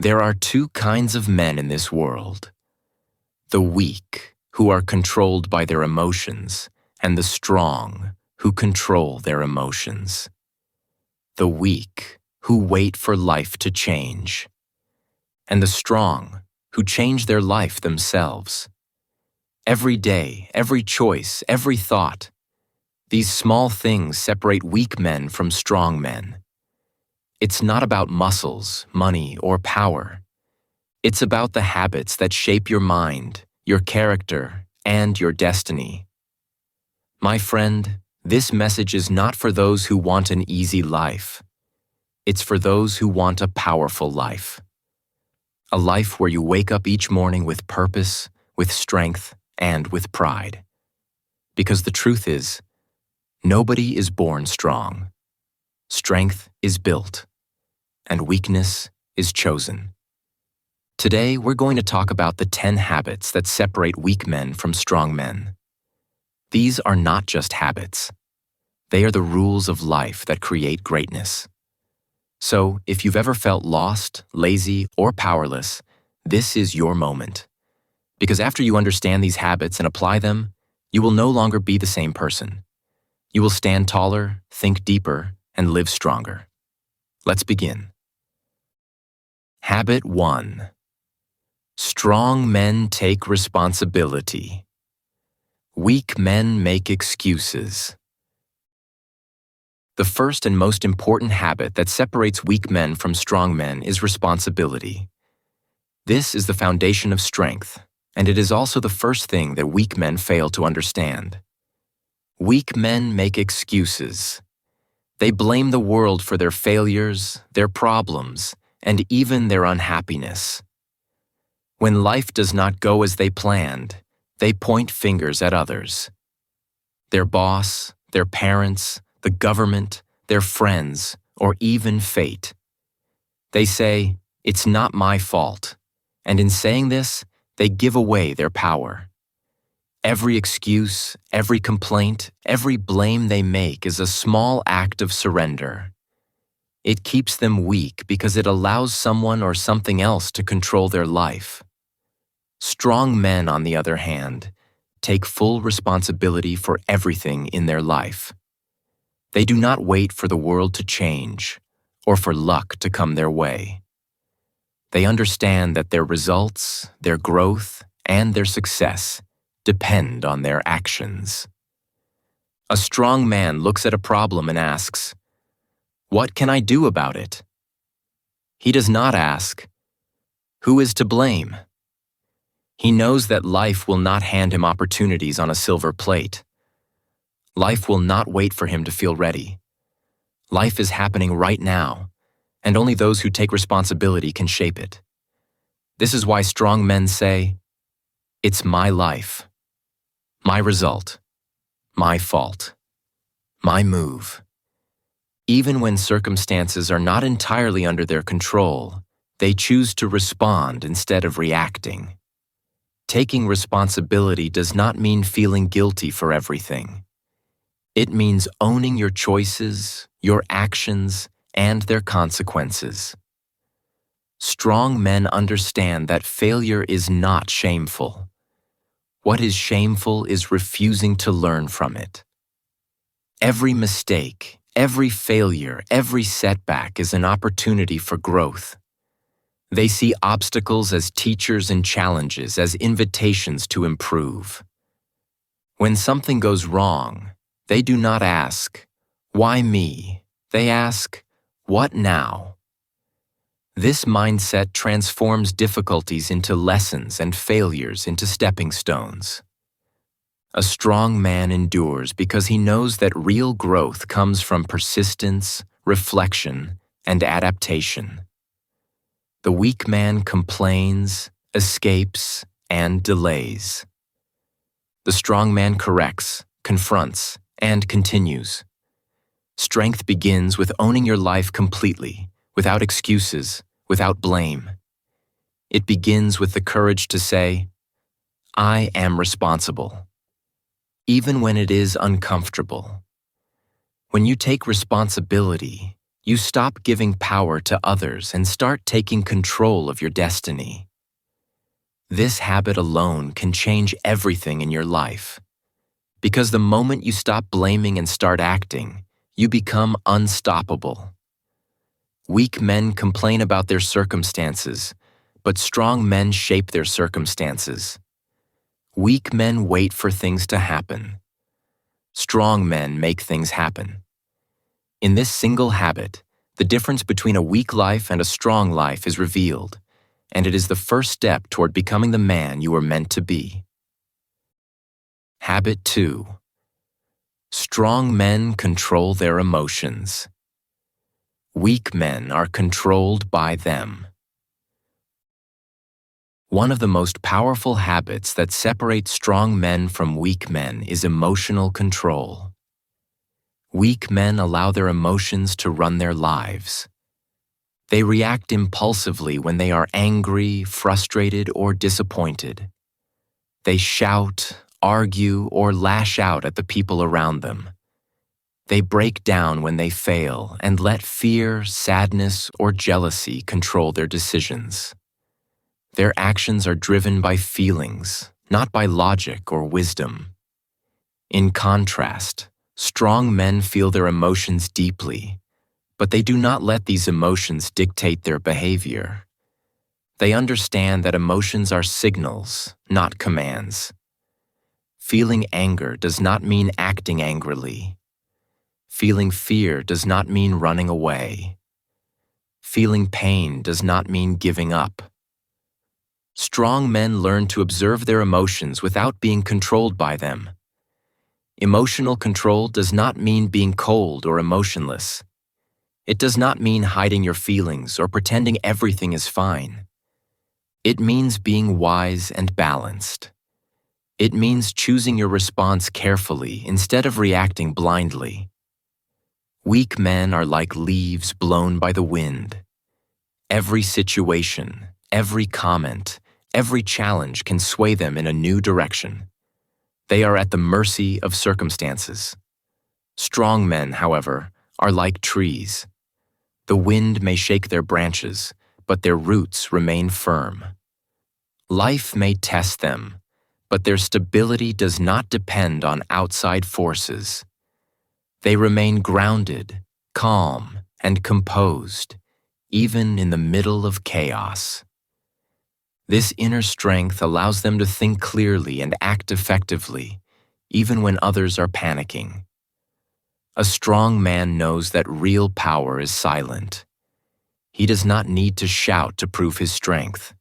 There are two kinds of men in this world: the weak, who are controlled by their emotions, and the strong, who control their emotions. The weak, who wait for life to change, and the strong, who change their life themselves. Every day, every choice, every thought, these small things separate weak men from strong men. It's not about muscles, money, or power. It's about the habits that shape your mind, your character, and your destiny. My friend, this message is not for those who want an easy life. It's for those who want a powerful life. A life where you wake up each morning with purpose, with strength, and with pride. Because the truth is, nobody is born strong. Strength is built, and weakness is chosen. Today, we're going to talk about the 10 habits that separate weak men from strong men. These are not just habits. They are the rules of life that create greatness. So, if you've ever felt lost, lazy, or powerless, this is your moment. Because after you understand these habits and apply them, you will no longer be the same person. You will stand taller, think deeper, and live stronger. Let's begin. Habit 1. Strong men take responsibility. Weak men make excuses. The first and most important habit that separates weak men from strong men is responsibility. This is the foundation of strength, and it is also the first thing that weak men fail to understand. Weak men make excuses. They blame the world for their failures, their problems, and even their unhappiness. When life does not go as they planned, they point fingers at others. Their boss, their parents, the government, their friends, or even fate. They say, "It's not my fault," and in saying this, they give away their power. Every excuse, every complaint, every blame they make is a small act of surrender. It keeps them weak because it allows someone or something else to control their life. Strong men, on the other hand, take full responsibility for everything in their life. They do not wait for the world to change or for luck to come their way. They understand that their results, their growth, and their success depend on their actions. A strong man looks at a problem and asks, "What can I do about it?" He does not ask, "Who is to blame?" He knows that life will not hand him opportunities on a silver plate. Life will not wait for him to feel ready. Life is happening right now, and only those who take responsibility can shape it. This is why strong men say, "It's my life, my result, my fault, my move." Even when circumstances are not entirely under their control, they choose to respond instead of reacting. Taking responsibility does not mean feeling guilty for everything. It means owning your choices, your actions, and their consequences. Strong men understand that failure is not shameful. What is shameful is refusing to learn from it. Every mistake, every failure, every setback is an opportunity for growth. They see obstacles as teachers and challenges as invitations to improve. When something goes wrong, they do not ask, "Why me?" They ask, "What now?" This mindset transforms difficulties into lessons and failures into stepping stones. A strong man endures because he knows that real growth comes from persistence, reflection, and adaptation. The weak man complains, escapes, and delays. The strong man corrects, confronts, and continues. Strength begins with owning your life completely, without excuses, without blame. It begins with the courage to say, "I am responsible," even when it is uncomfortable. When you take responsibility, You stop giving power to others and start taking control of your destiny. This habit alone can change everything in your life. Because the moment you stop blaming and start acting, you become unstoppable. Weak men complain about their circumstances, but strong men shape their circumstances. Weak men wait for things to happen. Strong men make things happen. In this single habit, the difference between a weak life and a strong life is revealed, and it is the first step toward becoming the man you are meant to be. Habit 2. Strong men control their emotions. Weak men are controlled by them. One of the most powerful habits that separates strong men from weak men is emotional control. Weak men allow their emotions to run their lives. They react impulsively when they are angry, frustrated, or disappointed. They shout, argue, or lash out at the people around them. They break down when they fail and let fear, sadness, or jealousy control their decisions. Their actions are driven by feelings, not by logic or wisdom. In contrast, strong men feel their emotions deeply, but they do not let these emotions dictate their behavior. They understand that emotions are signals, not commands. Feeling anger does not mean acting angrily. Feeling fear does not mean running away. Feeling pain does not mean giving up. Strong men learn to observe their emotions without being controlled by them. Emotional control does not mean being cold or emotionless. It does not mean hiding your feelings or pretending everything is fine. It means being wise and balanced. It means choosing your response carefully instead of reacting blindly. Weak men are like leaves blown by the wind. Every situation, every comment, every challenge can sway them in a new direction. They are at the mercy of circumstances. Strong men, however, are like trees. The wind may shake their branches, but their roots remain firm. Life may test them, but their stability does not depend on outside forces. They remain grounded, calm, and composed, even in the middle of chaos. This inner strength allows them to think clearly and act effectively, even when others are panicking. A strong man knows that real power is silent. He does not need to shout to prove his strength.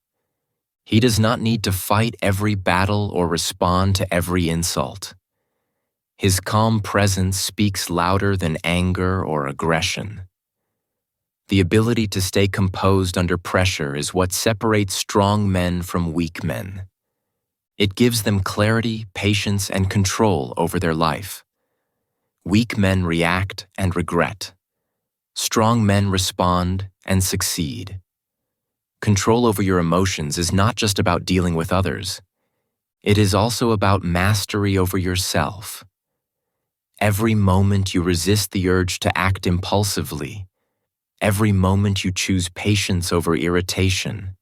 He does not need to fight every battle or respond to every insult. His calm presence speaks louder than anger or aggression. The ability to stay composed under pressure is what separates strong men from weak men. It gives them clarity, patience, and control over their life. Weak men react and regret. Strong men respond and succeed. Control over your emotions is not just about dealing with others. It is also about mastery over yourself. Every moment you resist the urge to act impulsively, every moment you choose patience over irritation,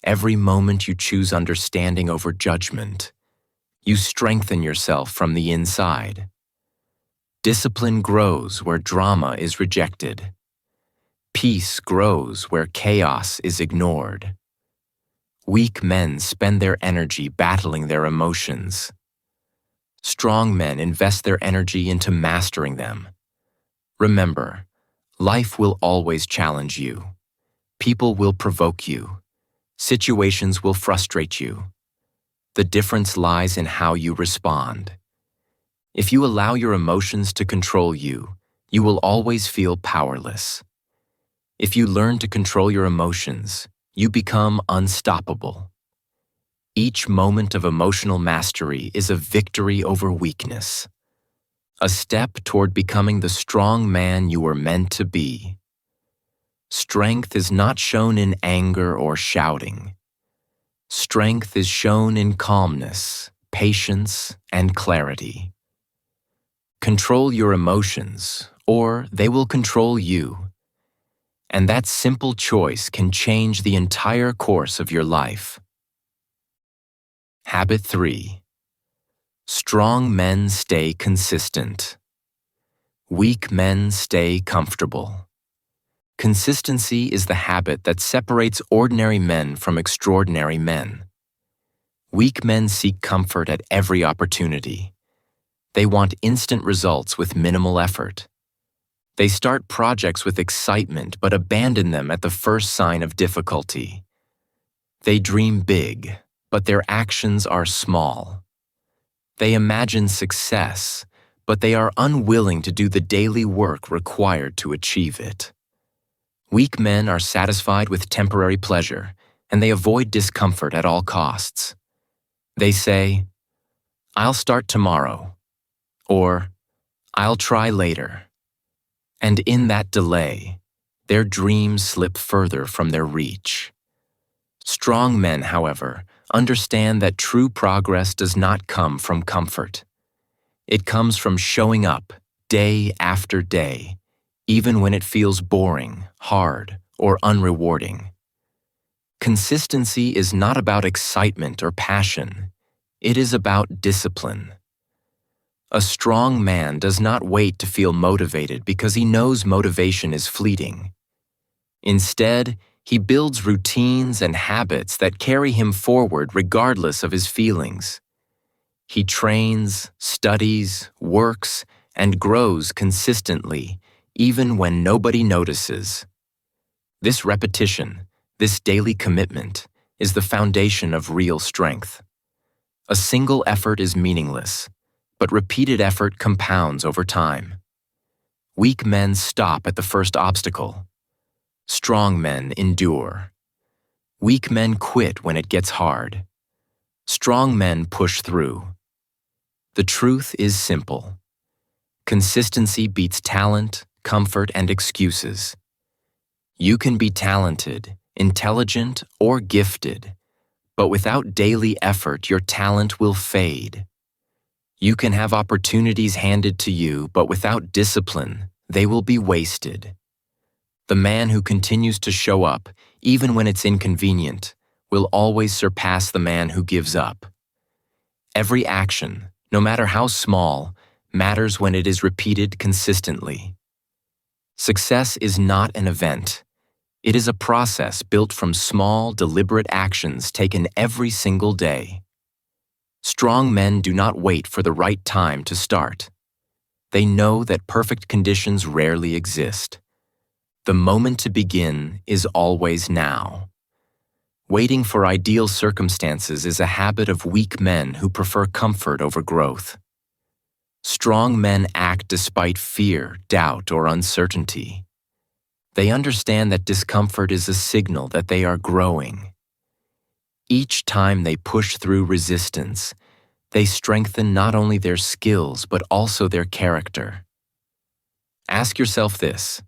every moment you choose understanding over judgment, you strengthen yourself from the inside. Discipline grows where drama is rejected. Peace grows where chaos is ignored. Weak men spend their energy battling their emotions. Strong men invest their energy into mastering them. Remember, life will always challenge you. People will provoke you. Situations will frustrate you. The difference lies in how you respond. If you allow your emotions to control you, you will always feel powerless. If you learn to control your emotions, you become unstoppable. Each moment of emotional mastery is a victory over weakness, a step toward becoming the strong man you were meant to be. Strength is not shown in anger or shouting. Strength is shown in calmness, patience, and clarity. Control your emotions, or they will control you. And that simple choice can change the entire course of your life. Habit 3. Strong men stay consistent. Weak men stay comfortable. Consistency is the habit that separates ordinary men from extraordinary men. Weak men seek comfort at every opportunity. They want instant results with minimal effort. They start projects with excitement but abandon them at the first sign of difficulty. They dream big, but their actions are small. They imagine success, but they are unwilling to do the daily work required to achieve it. Weak men are satisfied with temporary pleasure, and they avoid discomfort at all costs. They say, "I'll start tomorrow," or "I'll try later." And in that delay, their dreams slip further from their reach. Strong men, however, understand that true progress does not come from comfort. It comes from showing up day after day, even when it feels boring, hard, or unrewarding. Consistency is not about excitement or passion. It is about discipline. A strong man does not wait to feel motivated because he knows motivation is fleeting. Instead, he builds routines and habits that carry him forward regardless of his feelings. He trains, studies, works, and grows consistently, even when nobody notices. This repetition, this daily commitment, is the foundation of real strength. A single effort is meaningless, but repeated effort compounds over time. Weak men stop at the first obstacle. Strong men endure. Weak men quit when it gets hard. Strong men push through. The truth is simple. Consistency beats talent, comfort, and excuses. You can be talented, intelligent, or gifted, but without daily effort, your talent will fade. You can have opportunities handed to you, but without discipline, they will be wasted. The man who continues to show up, even when it's inconvenient, will always surpass the man who gives up. Every action, no matter how small, matters when it is repeated consistently. Success is not an event. It is a process built from small, deliberate actions taken every single day. Strong men do not wait for the right time to start. They know that perfect conditions rarely exist. The moment to begin is always now. Waiting for ideal circumstances is a habit of weak men who prefer comfort over growth. Strong men act despite fear, doubt, or uncertainty. They understand that discomfort is a signal that they are growing. Each time they push through resistance, they strengthen not only their skills but also their character. Ask yourself this: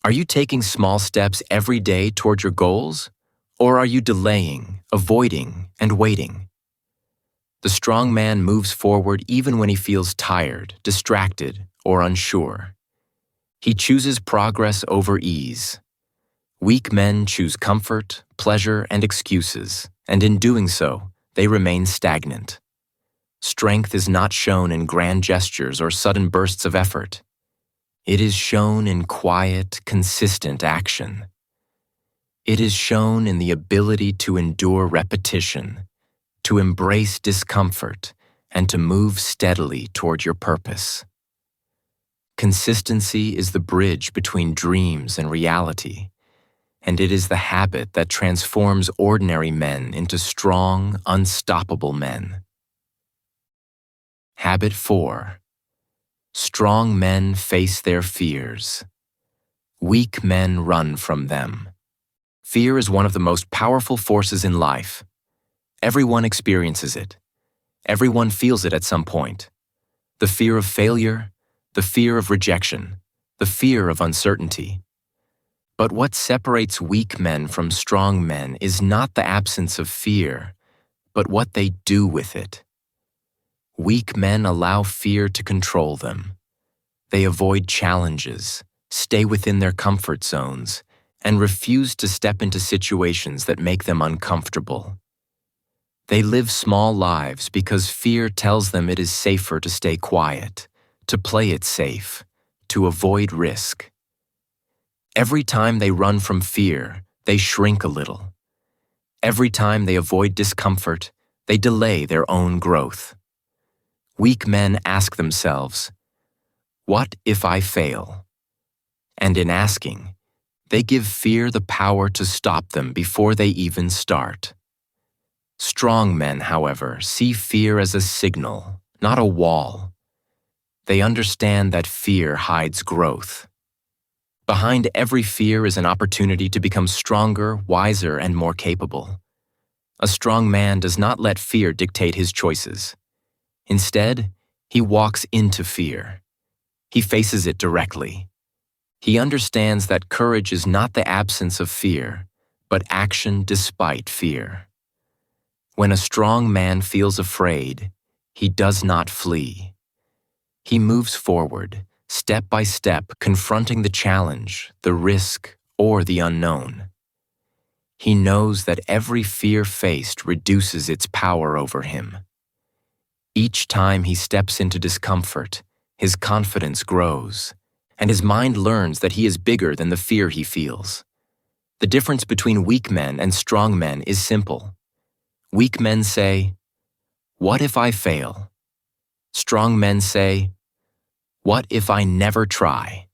are you taking small steps every day toward your goals, or are you delaying, avoiding, and waiting? The strong man moves forward even when he feels tired, distracted, or unsure. He chooses progress over ease. Weak men choose comfort, pleasure, and excuses, and in doing so, they remain stagnant. Strength is not shown in grand gestures or sudden bursts of effort. It is shown in quiet, consistent action. It is shown in the ability to endure repetition, to embrace discomfort, and to move steadily toward your purpose. Consistency is the bridge between dreams and reality, and it is the habit that transforms ordinary men into strong, unstoppable men. Habit 4. Strong men face their fears. Weak men run from them. Fear is one of the most powerful forces in life. Everyone experiences it. Everyone feels it at some point. The fear of failure, the fear of rejection, the fear of uncertainty. But what separates weak men from strong men is not the absence of fear, but what they do with it. Weak men allow fear to control them. They avoid challenges, stay within their comfort zones, and refuse to step into situations that make them uncomfortable. They live small lives because fear tells them it is safer to stay quiet, to play it safe, to avoid risk. Every time they run from fear, they shrink a little. Every time they avoid discomfort, they delay their own growth. Weak men ask themselves, "What if I fail?" And in asking, they give fear the power to stop them before they even start. Strong men, however, see fear as a signal, not a wall. They understand that fear hides growth. Behind every fear is an opportunity to become stronger, wiser, and more capable. A strong man does not let fear dictate his choices. Instead, he walks into fear. He faces it directly. He understands that courage is not the absence of fear, but action despite fear. When a strong man feels afraid, he does not flee. He moves forward, step by step, confronting the challenge, the risk, or the unknown. He knows that every fear faced reduces its power over him. Each time he steps into discomfort, his confidence grows, and his mind learns that he is bigger than the fear he feels. The difference between weak men and strong men is simple. Weak men say, "What if I fail?" Strong men say, "What if I never try?"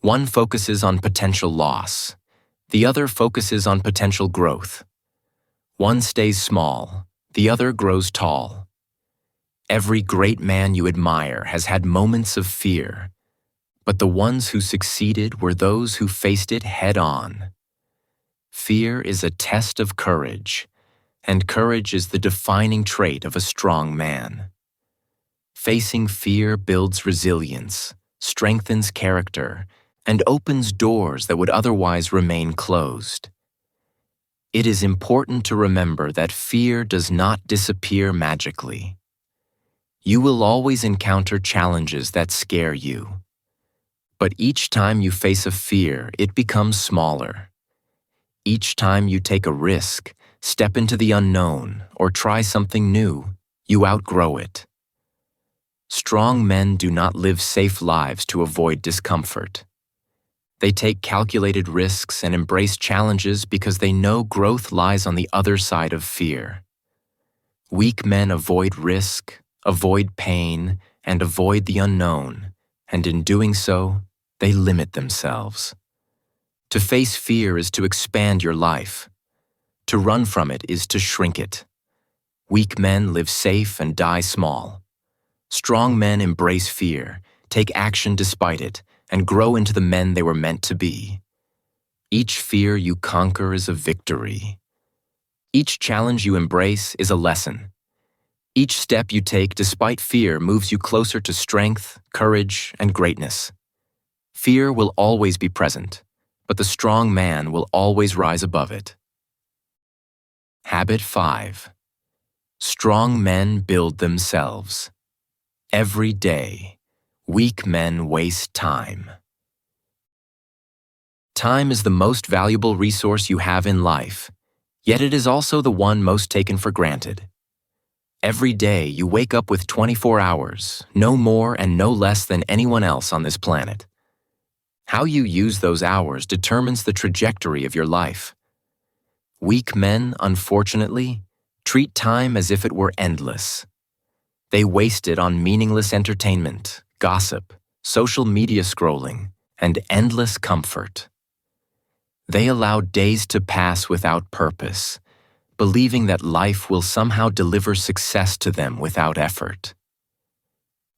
One focuses on potential loss. The other focuses on potential growth. One stays small. The other grows tall. Every great man you admire has had moments of fear, but the ones who succeeded were those who faced it head-on. Fear is a test of courage, and courage is the defining trait of a strong man. Facing fear builds resilience, strengthens character, and opens doors that would otherwise remain closed. It is important to remember that fear does not disappear magically. You will always encounter challenges that scare you. But each time you face a fear, it becomes smaller. Each time you take a risk, step into the unknown, or try something new, you outgrow it. Strong men do not live safe lives to avoid discomfort. They take calculated risks and embrace challenges because they know growth lies on the other side of fear. Weak men avoid risk, avoid pain, and avoid the unknown, and in doing so, they limit themselves. To face fear is to expand your life. To run from it is to shrink it. Weak men live safe and die small. Strong men embrace fear, take action despite it, and grow into the men they were meant to be. Each fear you conquer is a victory. Each challenge you embrace is a lesson. Each step you take despite fear moves you closer to strength, courage, and greatness. Fear will always be present, but the strong man will always rise above it. Habit 5. Strong men build themselves. Every day, weak men waste time. Time is the most valuable resource you have in life, yet it is also the one most taken for granted. Every day you wake up with 24 hours, no more and no less than anyone else on this planet. How you use those hours determines the trajectory of your life. Weak men, unfortunately, treat time as if it were endless. They waste it on meaningless entertainment, gossip, social media scrolling, and endless comfort. They allow days to pass without purpose, believing that life will somehow deliver success to them without effort.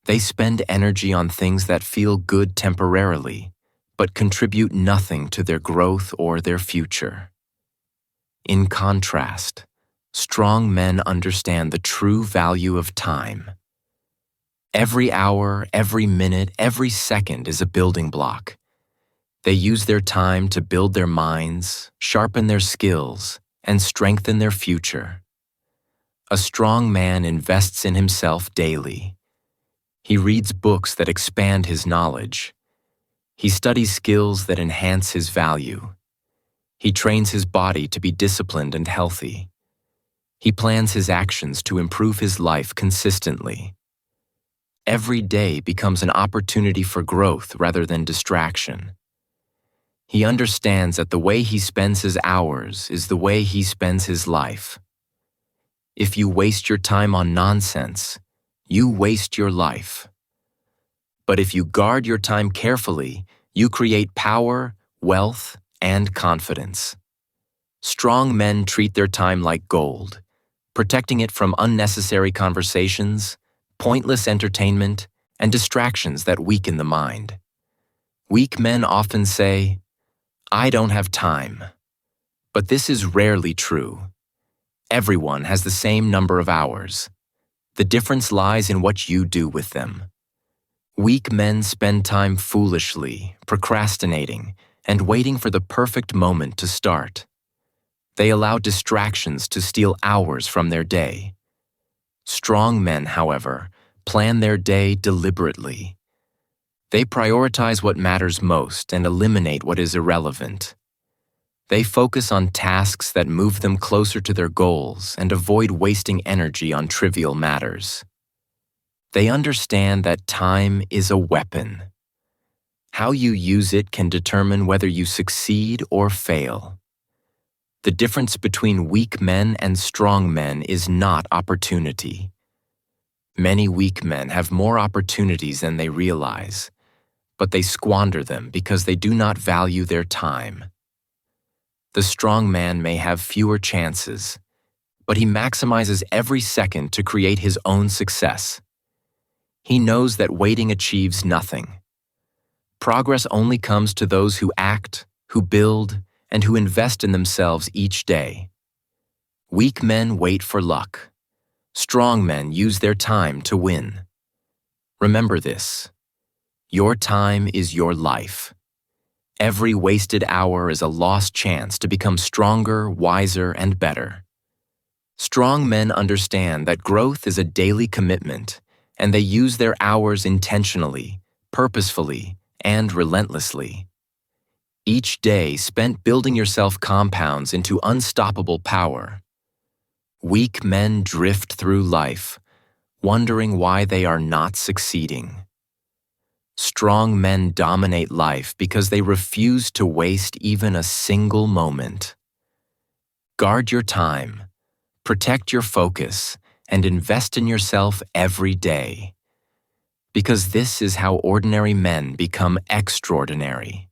They spend energy on things that feel good temporarily, but contribute nothing to their growth or their future. In contrast, strong men understand the true value of time. Every hour, every minute, every second is a building block. They use their time to build their minds, sharpen their skills, and strengthen their future. A strong man invests in himself daily. He reads books that expand his knowledge. He studies skills that enhance his value. He trains his body to be disciplined and healthy. He plans his actions to improve his life consistently. Every day becomes an opportunity for growth rather than distraction. He understands that the way he spends his hours is the way he spends his life. If you waste your time on nonsense, you waste your life. But if you guard your time carefully, you create power, wealth, and confidence. Strong men treat their time like gold, protecting it from unnecessary conversations, pointless entertainment, and distractions that weaken the mind. Weak men often say, "I don't have time." But this is rarely true. Everyone has the same number of hours. The difference lies in what you do with them. Weak men spend time foolishly, procrastinating, and waiting for the perfect moment to start. They allow distractions to steal hours from their day. Strong men, however, plan their day deliberately. They prioritize what matters most and eliminate what is irrelevant. They focus on tasks that move them closer to their goals and avoid wasting energy on trivial matters. They understand that time is a weapon. How you use it can determine whether you succeed or fail. The difference between weak men and strong men is not opportunity. Many weak men have more opportunities than they realize, but they squander them because they do not value their time. The strong man may have fewer chances, but he maximizes every second to create his own success. He knows that waiting achieves nothing. Progress only comes to those who act, who build, and who invest in themselves each day. Weak men wait for luck. Strong men use their time to win. Remember this: your time is your life. Every wasted hour is a lost chance to become stronger, wiser, and better. Strong men understand that growth is a daily commitment, and they use their hours intentionally, purposefully, and relentlessly. Each day spent building yourself compounds into unstoppable power. Weak men drift through life, wondering why they are not succeeding. Strong men dominate life because they refuse to waste even a single moment. Guard your time, protect your focus, and invest in yourself every day. Because this is how ordinary men become extraordinary.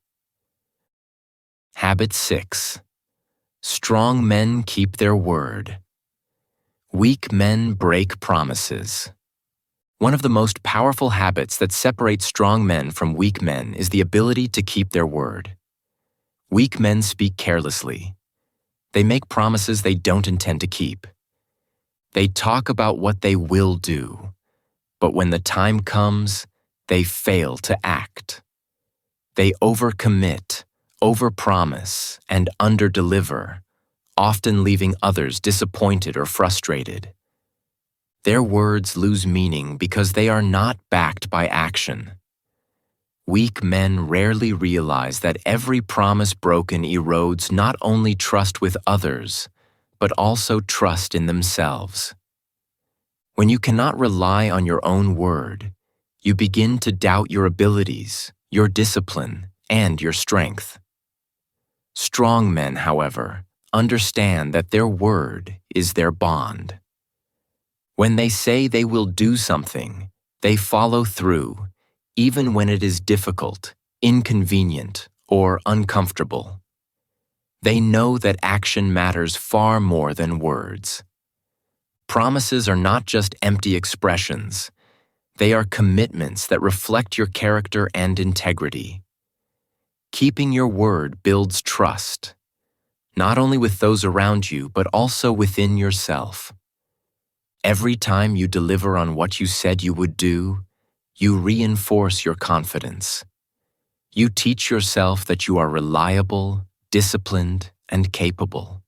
Habit 6. Strong men keep their word. Weak men break promises. One of the most powerful habits that separates strong men from weak men is the ability to keep their word. Weak men speak carelessly. They make promises they don't intend to keep. They talk about what they will do, but when the time comes, they fail to act. They overcommit, overpromise, and underdeliver, often leaving others disappointed or frustrated. Their words lose meaning because they are not backed by action. Weak men rarely realize that every promise broken erodes not only trust with others, but also trust in themselves. When you cannot rely on your own word, you begin to doubt your abilities, your discipline, and your strength. Strong men, however, understand that their word is their bond. When they say they will do something, they follow through, even when it is difficult, inconvenient, or uncomfortable. They know that action matters far more than words. Promises are not just empty expressions. They are commitments that reflect your character and integrity. Keeping your word builds trust, not only with those around you, but also within yourself. Every time you deliver on what you said you would do, you reinforce your confidence. You teach yourself that you are reliable, disciplined, and capable.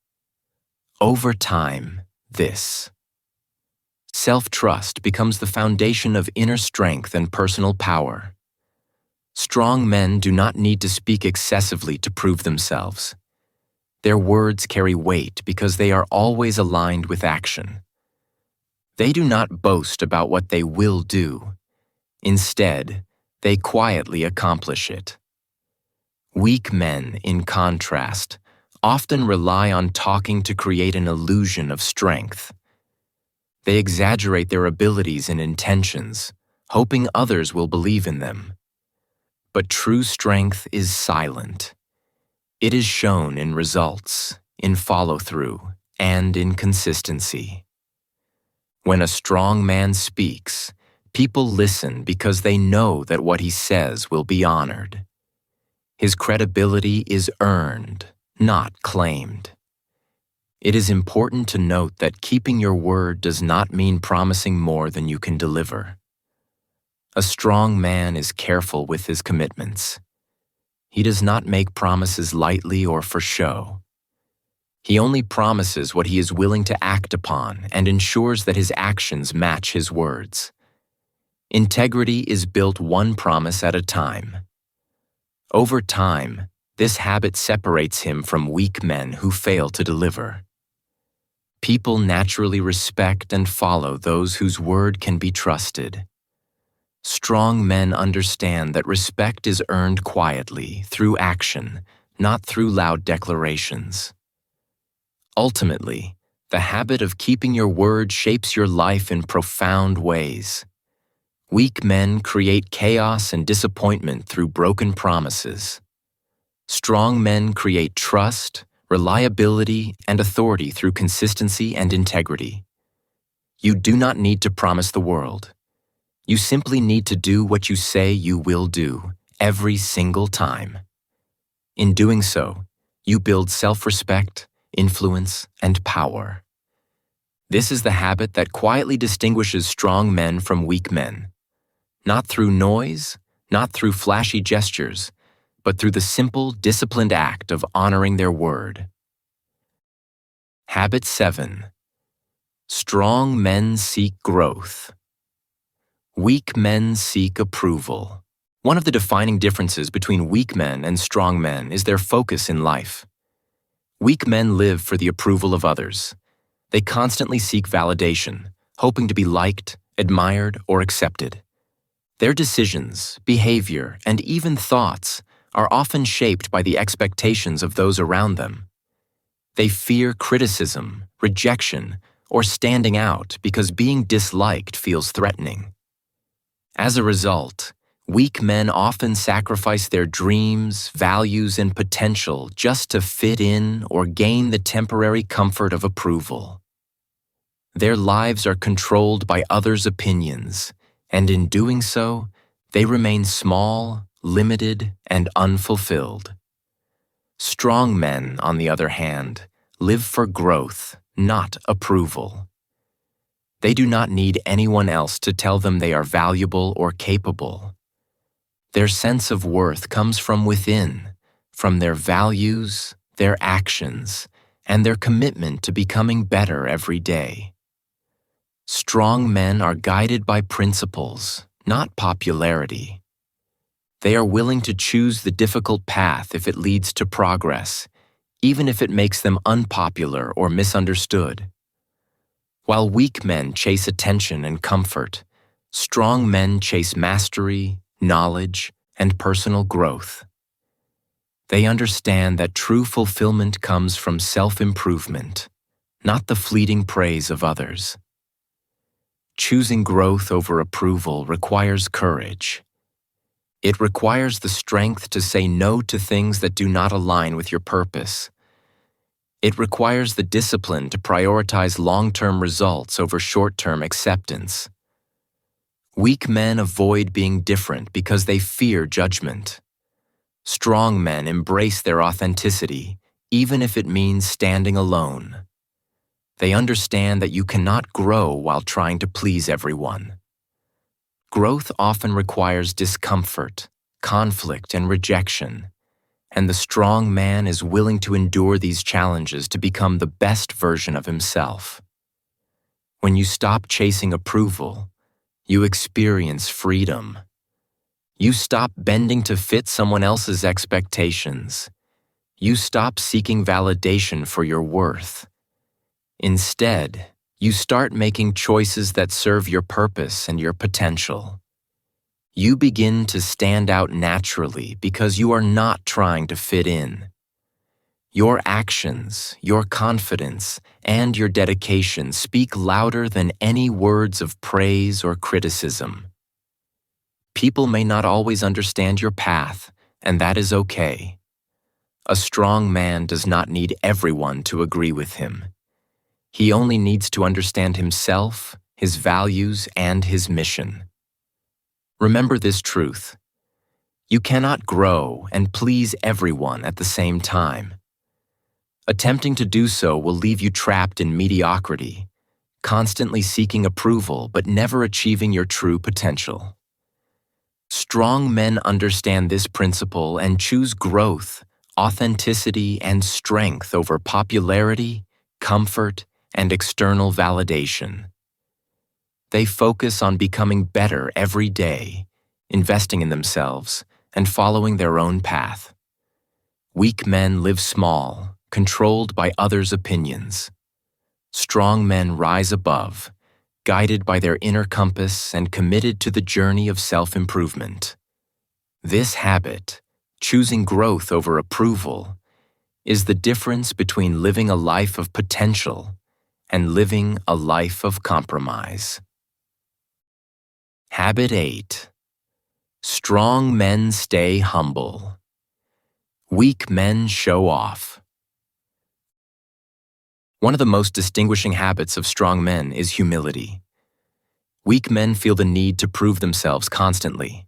Over time, this self-trust becomes the foundation of inner strength and personal power. Strong men do not need to speak excessively to prove themselves. Their words carry weight because they are always aligned with action. They do not boast about what they will do. Instead, they quietly accomplish it. Weak men, in contrast, often rely on talking to create an illusion of strength. They exaggerate their abilities and intentions, hoping others will believe in them. But true strength is silent. It is shown in results, in follow-through, and in consistency. When a strong man speaks, people listen because they know that what he says will be honored. His credibility is earned, not claimed. It is important to note that keeping your word does not mean promising more than you can deliver. A strong man is careful with his commitments. He does not make promises lightly or for show. He only promises what he is willing to act upon and ensures that his actions match his words. Integrity is built one promise at a time. Over time, this habit separates him from weak men who fail to deliver. People naturally respect and follow those whose word can be trusted. Strong men understand that respect is earned quietly through action, not through loud declarations. Ultimately, the habit of keeping your word shapes your life in profound ways. Weak men create chaos and disappointment through broken promises. Strong men create trust, reliability, and authority through consistency and integrity. You do not need to promise the world. You simply need to do what you say you will do, every single time. In doing so, you build self-respect, influence, and power. This is the habit that quietly distinguishes strong men from weak men. Not through noise, not through flashy gestures, but through the simple, disciplined act of honoring their word. Habit 7. Strong men seek growth. Weak men seek approval. One of the defining differences between weak men and strong men is their focus in life. Weak men live for the approval of others. They constantly seek validation, hoping to be liked, admired, or accepted. Their decisions, behavior, and even thoughts are often shaped by the expectations of those around them. They fear criticism, rejection, or standing out because being disliked feels threatening. As a result, weak men often sacrifice their dreams, values, and potential just to fit in or gain the temporary comfort of approval. Their lives are controlled by others' opinions, and in doing so, they remain small, limited, and unfulfilled. Strong men, on the other hand, live for growth, not approval. They do not need anyone else to tell them they are valuable or capable. Their sense of worth comes from within, from their values, their actions, and their commitment to becoming better every day. Strong men are guided by principles, not popularity. They are willing to choose the difficult path if it leads to progress, even if it makes them unpopular or misunderstood. While weak men chase attention and comfort, strong men chase mastery, knowledge, and personal growth. They understand that true fulfillment comes from self-improvement, not the fleeting praise of others. Choosing growth over approval requires courage. It requires the strength to say no to things that do not align with your purpose. It requires the discipline to prioritize long-term results over short-term acceptance. Weak men avoid being different because they fear judgment. Strong men embrace their authenticity, even if it means standing alone. They understand that you cannot grow while trying to please everyone. Growth often requires discomfort, conflict, and rejection, and the strong man is willing to endure these challenges to become the best version of himself. When you stop chasing approval, you experience freedom. You stop bending to fit someone else's expectations. You stop seeking validation for your worth. Instead, you start making choices that serve your purpose and your potential. You begin to stand out naturally because you are not trying to fit in. Your actions, your confidence, and your dedication speak louder than any words of praise or criticism. People may not always understand your path, and that is okay. A strong man does not need everyone to agree with him. He only needs to understand himself, his values, and his mission. Remember this truth: you cannot grow and please everyone at the same time. Attempting to do so will leave you trapped in mediocrity, constantly seeking approval but never achieving your true potential. Strong men understand this principle and choose growth, authenticity, and strength over popularity, comfort, and external validation. They focus on becoming better every day, investing in themselves, and following their own path. Weak men live small, controlled by others' opinions. Strong men rise above, guided by their inner compass and committed to the journey of self-improvement. This habit, choosing growth over approval, is the difference between living a life of potential and living a life of compromise. Habit 8. Strong men stay humble. Weak men show off. One of the most distinguishing habits of strong men is humility. Weak men feel the need to prove themselves constantly.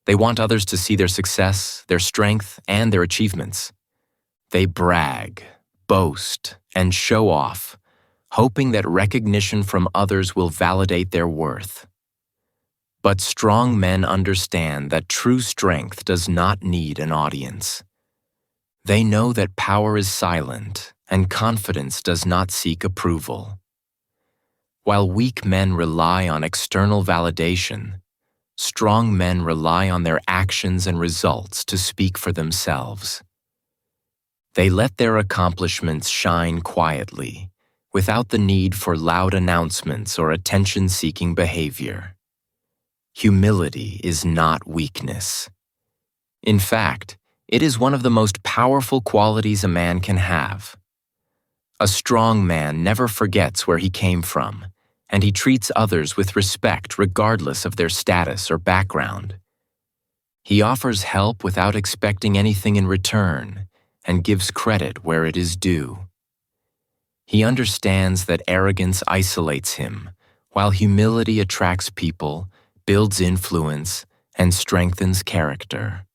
They want others to see their success, their strength, and their achievements. They brag, boast, and show off, hoping that recognition from others will validate their worth. But strong men understand that true strength does not need an audience. They know that power is silent and confidence does not seek approval. While weak men rely on external validation, strong men rely on their actions and results to speak for themselves. They let their accomplishments shine quietly, without the need for loud announcements or attention-seeking behavior. Humility is not weakness. In fact, it is one of the most powerful qualities a man can have. A strong man never forgets where he came from, and he treats others with respect regardless of their status or background. He offers help without expecting anything in return, and gives credit where it is due. He understands that arrogance isolates him, while humility attracts people, builds influence, and strengthens character.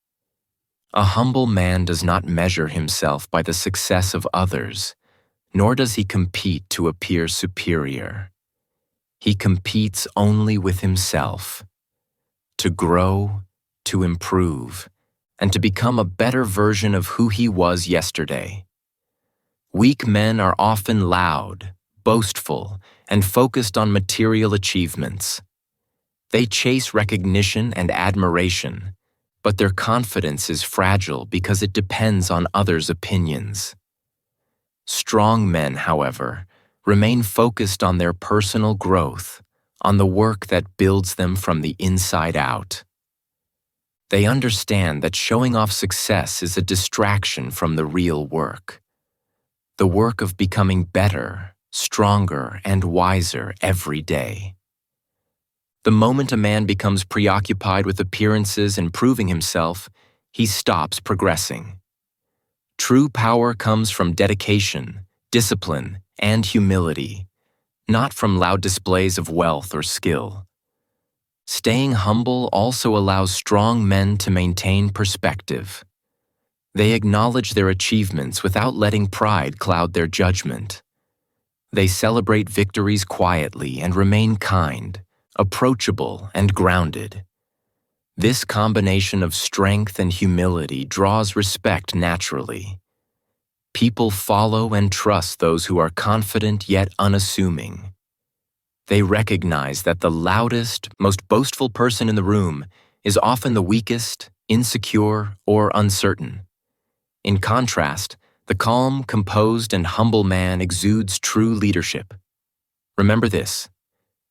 A humble man does not measure himself by the success of others, nor does he compete to appear superior. He competes only with himself, to grow, to improve, and to become a better version of who he was yesterday. Weak men are often loud, boastful, and focused on material achievements. They chase recognition and admiration, but their confidence is fragile because it depends on others' opinions. Strong men, however, remain focused on their personal growth, on the work that builds them from the inside out. They understand that showing off success is a distraction from the real work, the work of becoming better, stronger, and wiser every day. The moment a man becomes preoccupied with appearances and proving himself, he stops progressing. True power comes from dedication, discipline, and humility, not from loud displays of wealth or skill. Staying humble also allows strong men to maintain perspective. They acknowledge their achievements without letting pride cloud their judgment. They celebrate victories quietly and remain kind, approachable, and grounded. This combination of strength and humility draws respect naturally. People follow and trust those who are confident yet unassuming. They recognize that the loudest, most boastful person in the room is often the weakest, insecure, or uncertain. In contrast, the calm, composed, and humble man exudes true leadership. Remember this: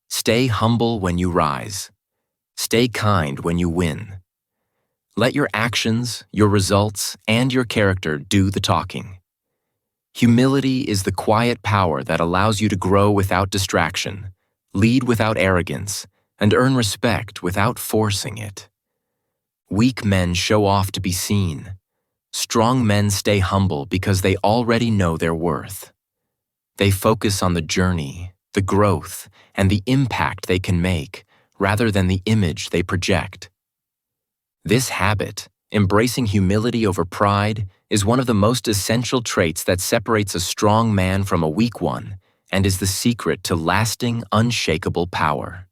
stay humble when you rise. Stay kind when you win. Let your actions, your results, and your character do the talking. Humility is the quiet power that allows you to grow without distraction, lead without arrogance, and earn respect without forcing it. Weak men show off to be seen. Strong men stay humble because they already know their worth. They focus on the journey, the growth, and the impact they can make, rather than the image they project. This habit, embracing humility over pride, is one of the most essential traits that separates a strong man from a weak one and is the secret to lasting, unshakable power.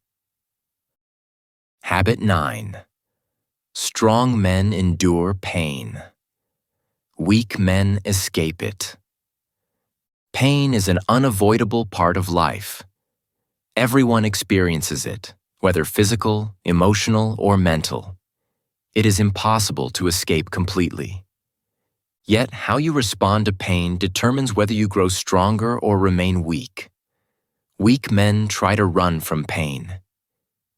Habit 9. Strong men endure pain. Weak men escape it. Pain is an unavoidable part of life. Everyone experiences it, whether physical, emotional, or mental. It is impossible to escape completely. Yet, how you respond to pain determines whether you grow stronger or remain weak. Weak men try to run from pain.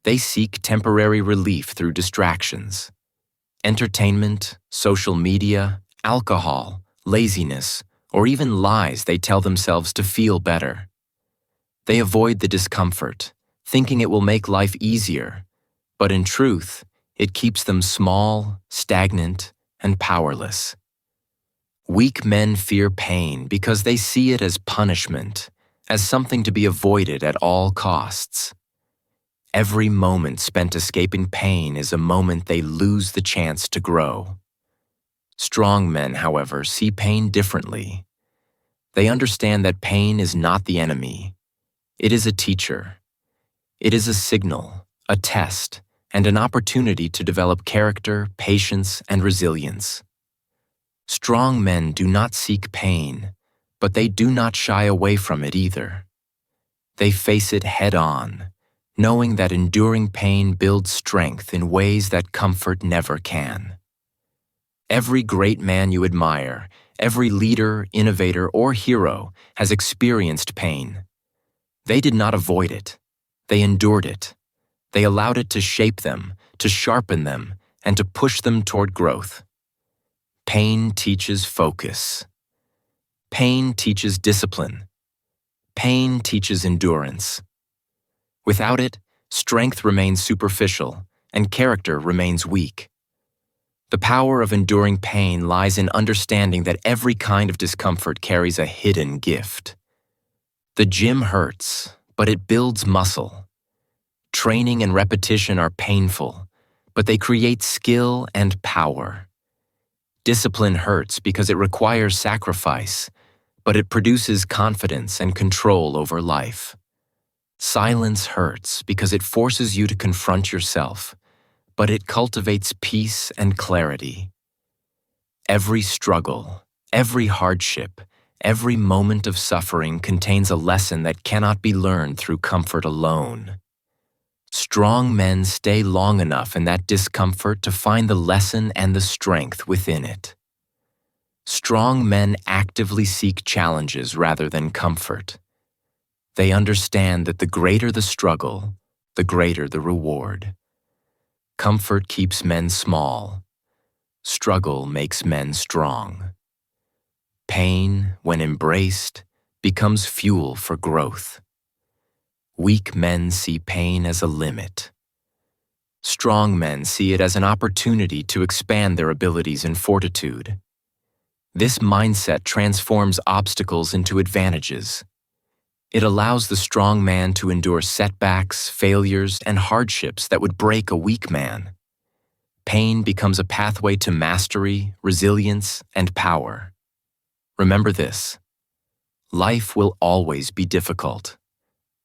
They seek temporary relief through distractions. Entertainment, social media, alcohol, laziness, or even lies they tell themselves to feel better. They avoid the discomfort, thinking it will make life easier, but in truth, it keeps them small, stagnant, and powerless. Weak men fear pain because they see it as punishment, as something to be avoided at all costs. Every moment spent escaping pain is a moment they lose the chance to grow. Strong men, however, see pain differently. They understand that pain is not the enemy. It is a teacher. It is a signal, a test, and an opportunity to develop character, patience, and resilience. Strong men do not seek pain, but they do not shy away from it either. They face it head-on, knowing that enduring pain builds strength in ways that comfort never can. Every great man you admire, every leader, innovator, or hero has experienced pain. They did not avoid it. They endured it. They allowed it to shape them, to sharpen them, and to push them toward growth. Pain teaches focus. Pain teaches discipline. Pain teaches endurance. Without it, strength remains superficial and character remains weak. The power of enduring pain lies in understanding that every kind of discomfort carries a hidden gift. The gym hurts, but it builds muscle. Training and repetition are painful, but they create skill and power. Discipline hurts because it requires sacrifice, but it produces confidence and control over life. Silence hurts because it forces you to confront yourself, but it cultivates peace and clarity. Every struggle, every hardship, every moment of suffering contains a lesson that cannot be learned through comfort alone. Strong men stay long enough in that discomfort to find the lesson and the strength within it. Strong men actively seek challenges rather than comfort. They understand that the greater the struggle, the greater the reward. Comfort keeps men small. Struggle makes men strong. Pain, when embraced, becomes fuel for growth. Weak men see pain as a limit. Strong men see it as an opportunity to expand their abilities and fortitude. This mindset transforms obstacles into advantages. It allows the strong man to endure setbacks, failures, and hardships that would break a weak man. Pain becomes a pathway to mastery, resilience, and power. Remember this: life will always be difficult.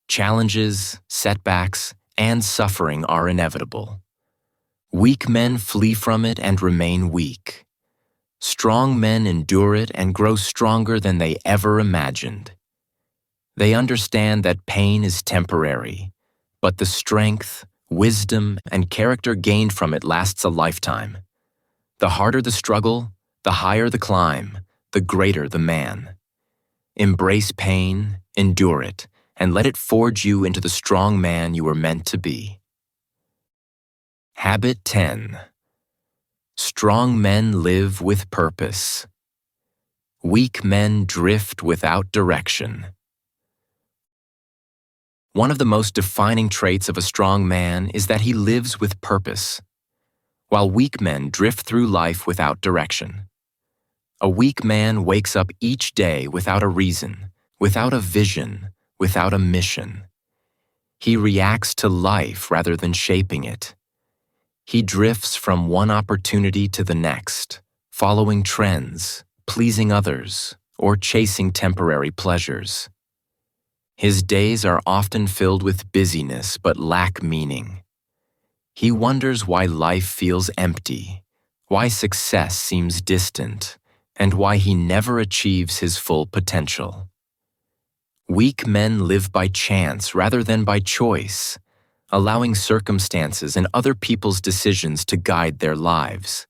Challenges, setbacks, and suffering are inevitable. Weak men flee from it and remain weak. Strong men endure it and grow stronger than they ever imagined. They understand that pain is temporary, but the strength, wisdom, and character gained from it lasts a lifetime. The harder the struggle, The higher the climb, the greater the man. Embrace pain, endure it, and let it forge you into the strong man you were meant to be. Habit 10. Strong men live with purpose. Weak men drift without direction. One of the most defining traits of a strong man is that he lives with purpose, while weak men drift through life without direction. A weak man wakes up each day without a reason, without a vision, without a mission. He reacts to life rather than shaping it. He drifts from one opportunity to the next, following trends, pleasing others, or chasing temporary pleasures. His days are often filled with busyness but lack meaning. He wonders why life feels empty, why success seems distant, and why he never achieves his full potential. Weak men live by chance rather than by choice, allowing circumstances and other people's decisions to guide their lives.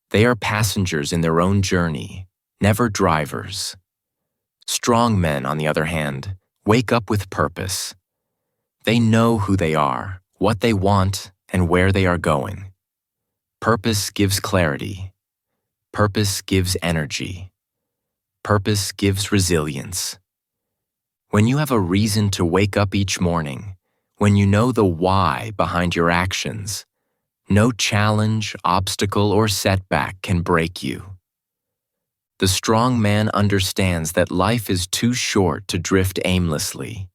They are passengers in their own journey, never drivers. Strong men, on the other hand, wake up with purpose. They know who they are, what they want, and where they are going. Purpose gives clarity. Purpose gives energy. Purpose gives resilience. When you have a reason to wake up each morning, when you know the why behind your actions, no challenge, obstacle, or setback can break you. The strong man understands that life is too short to drift aimlessly.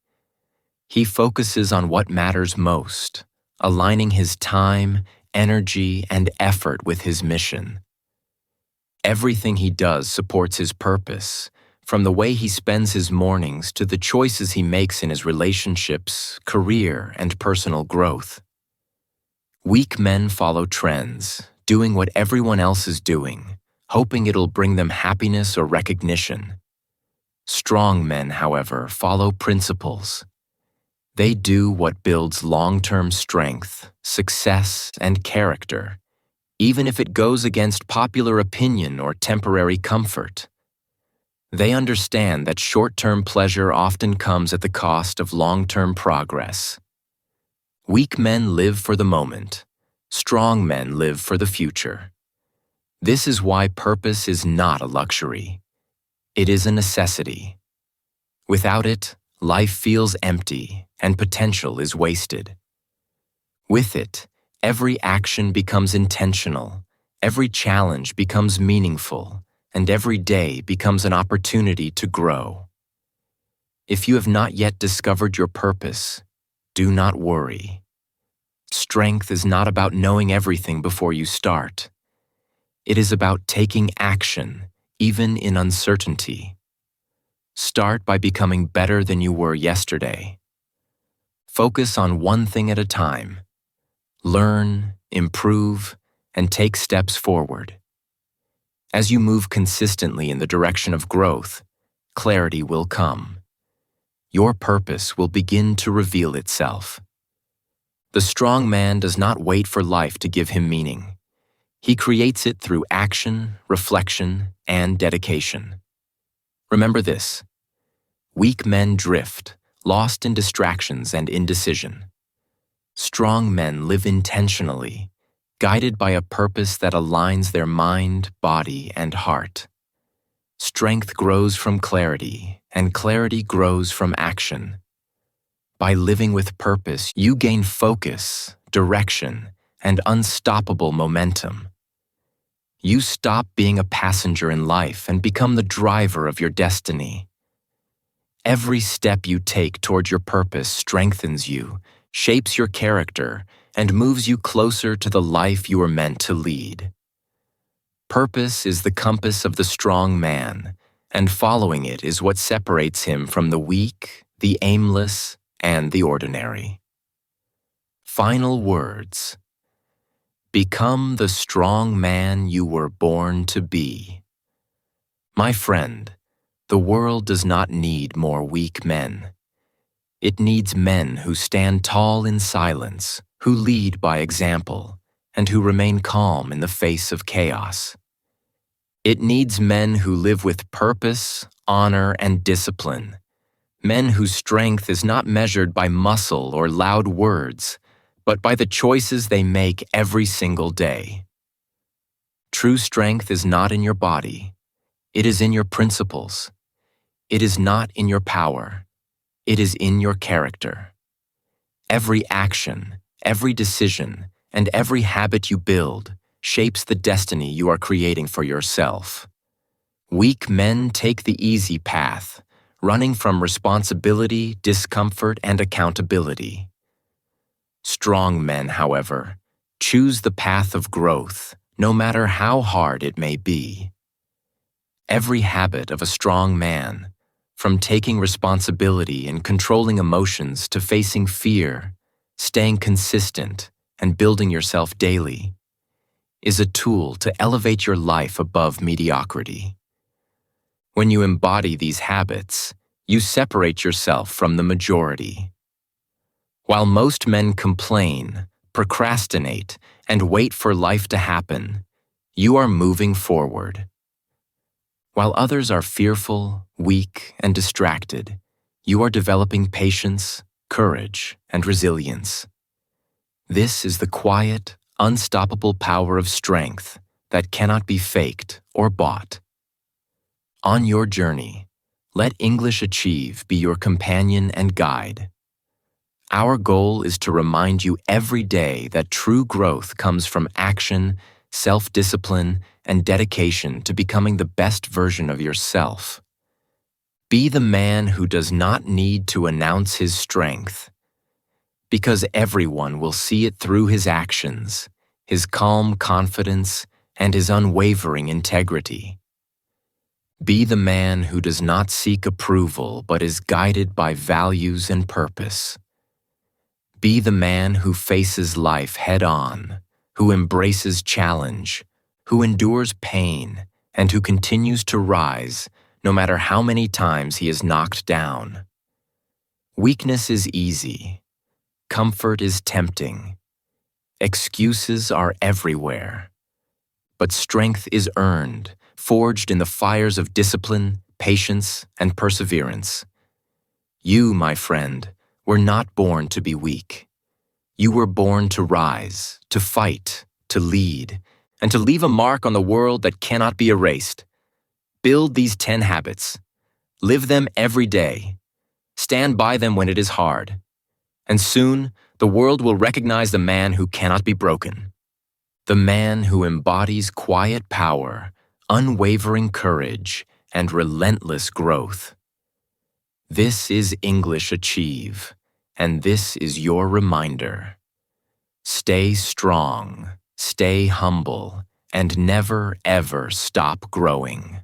He focuses on what matters most, aligning his time, energy, and effort with his mission. Everything he does supports his purpose, from the way he spends his mornings to the choices he makes in his relationships, career, and personal growth. Weak men follow trends, doing what everyone else is doing, hoping it'll bring them happiness or recognition. Strong men, however, follow principles. They do what builds long-term strength, success, and character, even if it goes against popular opinion or temporary comfort. They understand that short-term pleasure often comes at the cost of long-term progress. Weak men live for the moment. Strong men live for the future. This is why purpose is not a luxury. It is a necessity. Without it, life feels empty and potential is wasted. With it, every action becomes intentional, every challenge becomes meaningful, and every day becomes an opportunity to grow. If you have not yet discovered your purpose, do not worry. Strength is not about knowing everything before you start. It is about taking action, even in uncertainty. Start by becoming better than you were yesterday. Focus on one thing at a time. Learn, improve, and take steps forward. As you move consistently in the direction of growth, clarity will come. Your purpose will begin to reveal itself. The strong man does not wait for life to give him meaning. He creates it through action, reflection, and dedication. Remember this: weak men drift, lost in distractions and indecision. Strong men live intentionally, guided by a purpose that aligns their mind, body, and heart. Strength grows from clarity, and clarity grows from action. By living with purpose, you gain focus, direction, and unstoppable momentum. You stop being a passenger in life and become the driver of your destiny. Every step you take toward your purpose strengthens you, shapes your character, and moves you closer to the life you were meant to lead. Purpose is the compass of the strong man, and following it is what separates him from the weak, the aimless, and the ordinary. Final words. Become the strong man you were born to be. My friend, the world does not need more weak men. It needs men who stand tall in silence, who lead by example, and who remain calm in the face of chaos. It needs men who live with purpose, honor, and discipline. Men whose strength is not measured by muscle or loud words, but by the choices they make every single day. True strength is not in your body. It is in your principles. It is not in your power. It is in your character. Every action, every decision, and every habit you build shapes the destiny you are creating for yourself. Weak men take the easy path, running from responsibility, discomfort, and accountability. Strong men, however, choose the path of growth, no matter how hard it may be. Every habit of a strong man, from taking responsibility and controlling emotions to facing fear, staying consistent, and building yourself daily, is a tool to elevate your life above mediocrity. When you embody these habits, you separate yourself from the majority. While most men complain, procrastinate, and wait for life to happen, you are moving forward. While others are fearful, weak, and distracted, you are developing patience, courage, and resilience. This is the quiet, unstoppable power of strength that cannot be faked or bought. On your journey, let English Achieve be your companion and guide. Our goal is to remind you every day that true growth comes from action, self-discipline, and dedication to becoming the best version of yourself. Be the man who does not need to announce his strength, because everyone will see it through his actions, his calm confidence, and his unwavering integrity. Be the man who does not seek approval but is guided by values and purpose. Be the man who faces life head-on, who embraces challenge, who endures pain, and who continues to rise no matter how many times he is knocked down. Weakness is easy. Comfort is tempting. Excuses are everywhere. But strength is earned, forged in the fires of discipline, patience, and perseverance. You, my friend, were not born to be weak. You were born to rise, to fight, to lead, and to leave a mark on the world that cannot be erased. Build these 10 habits. Live them every day. Stand by them when it is hard. And soon, the world will recognize the man who cannot be broken. The man who embodies quiet power, unwavering courage, and relentless growth. This is English Achieve, and this is your reminder. Stay strong, stay humble, and never, ever stop growing.